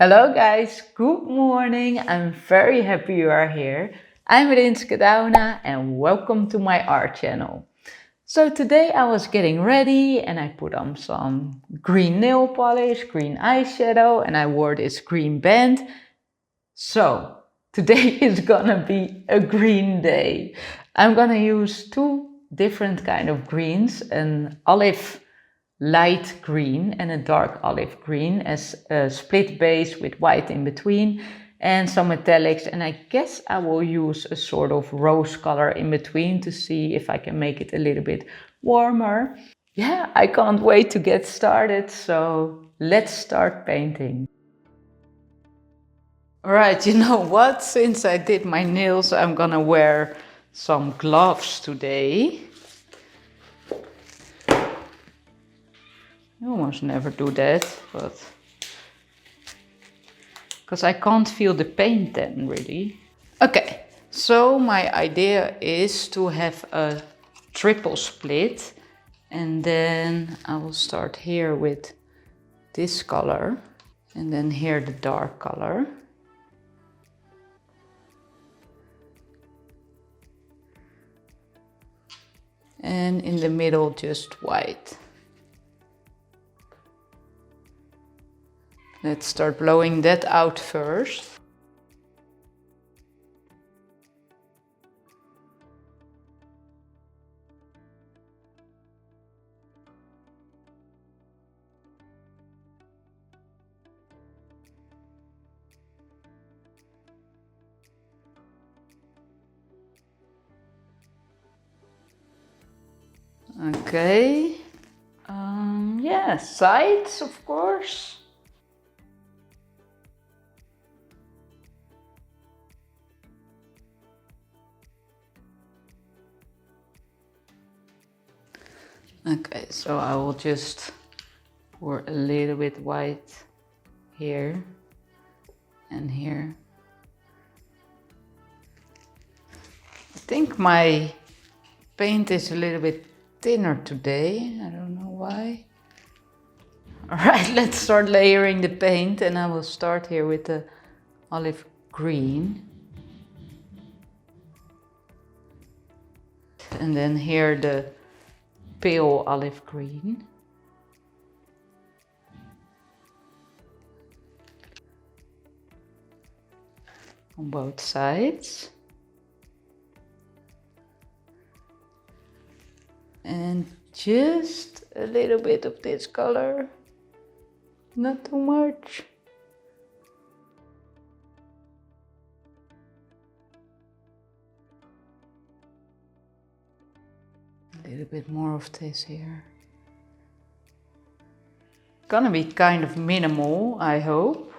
Hello guys, good morning. I'm very happy you are here. I'm Rinske Douna and welcome to my art channel. So today I was getting ready and I put on some green nail polish, green eyeshadow, and I wore this green band. So today is gonna be a green day. I'm gonna use two different kind of greens, an olive light green and a dark olive green as a split base with white in between and some metallics, and I guess I will use a sort of rose color in between to see if I can make it a little bit warmer. Yeah, I can't wait to get started, so let's start painting. Alright, you know what? Since I did my nails, I'm gonna wear some gloves today. I almost never do that, but because I can't feel the paint then really. Okay, so my idea is to have a triple split, and then I will start here with this color and then here the dark color. And in the middle just white. Let's start blowing that out first. Okay. Yeah, sides of course. Okay, so I will just pour a little bit white here and here. I think my paint is a little bit thinner today. I don't know why. Alright, let's start layering the paint, and I will start here with the olive green. And then here the pale olive green. On both sides. And just a little bit of this color, not too much. A little bit more of this here. Gonna be kind of minimal, I hope.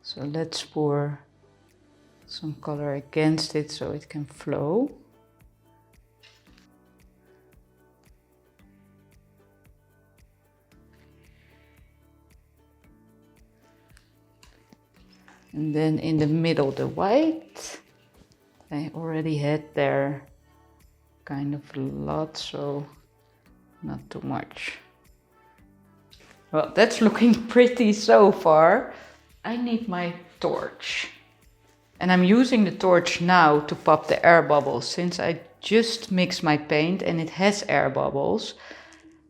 So let's pour some color against it so it can flow. And then in the middle the white. I already had there kind of a lot, so not too much. Well, that's looking pretty so far. I need my torch. And I'm using the torch now to pop the air bubbles, since I just mixed my paint and it has air bubbles.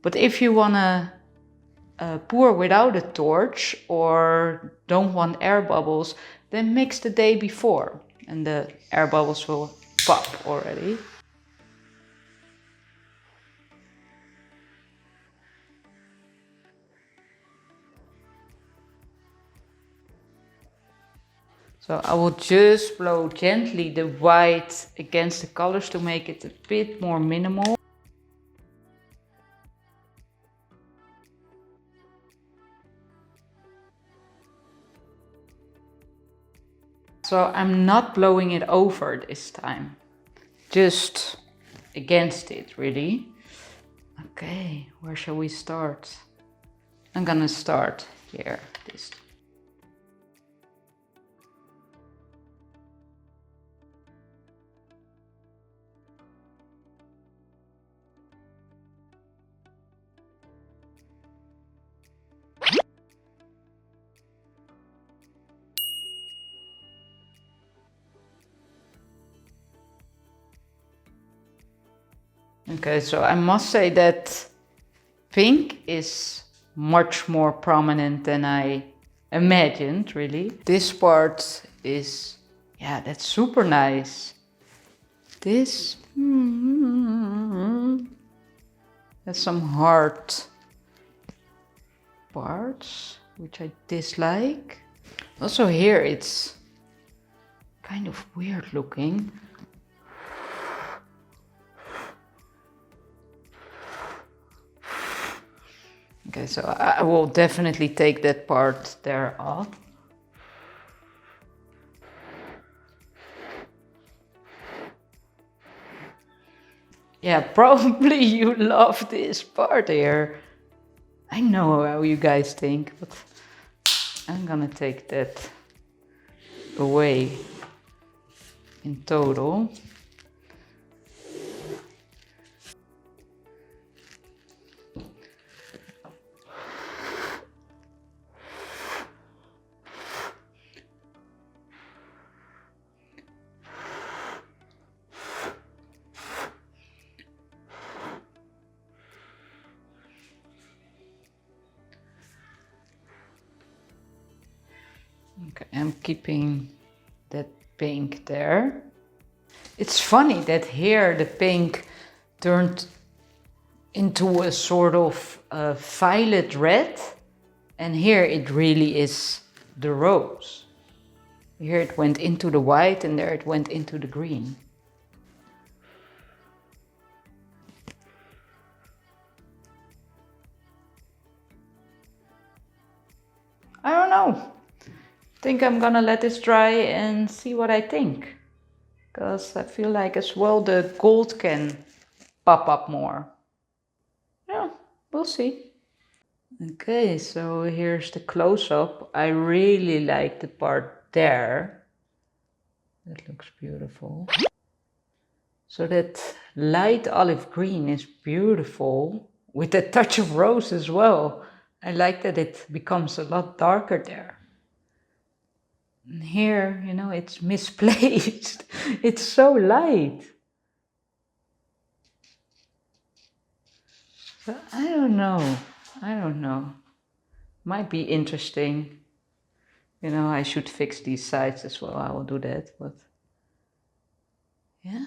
But if you wanna pour without a torch or don't want air bubbles, then mix the day before and the air bubbles will pop already. So I will just blow gently the white against the colors to make it a bit more minimal. So I'm not blowing it over this time, just against it really. Okay, where shall we start? I'm gonna start here. This. Okay, so I must say that pink is much more prominent than I imagined, really. This part is, yeah, that's super nice. This, has some hard parts, which I dislike. Also here it's kind of weird looking. Okay, so I will definitely take that part there off. Yeah, probably you love this part here. I know how you guys think, but I'm gonna take that away in total. Okay, I'm keeping that pink there. It's funny that here the pink turned into a sort of violet red, and here it really is the rose. Here it went into the white and there it went into the green. I don't know. I think I'm gonna let this dry and see what I think. Because I feel like as well the gold can pop up more. Yeah, we'll see. Okay, so here's the close-up. I really like the part there. That looks beautiful. So that light olive green is beautiful with a touch of rose as well. I like that it becomes a lot darker there. And here, you know, it's misplaced. It's so light. So I don't know. I don't know. Might be interesting. You know, I should fix these sides as well. I will do that, but yeah.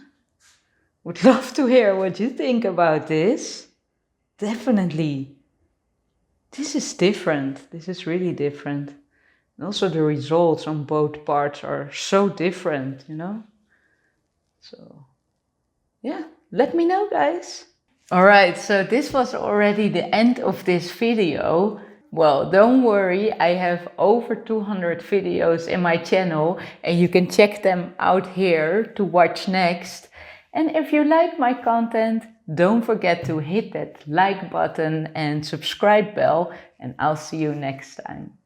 Would love to hear what you think about this. Definitely. This is different. This is really different. And also the results on both parts are so different, you know? So, yeah, let me know, guys. Alright, so this was already the end of this video. Well, don't worry, I have over 200 videos in my channel and you can check them out here to watch next. And if you like my content, don't forget to hit that like button and subscribe bell, and I'll see you next time.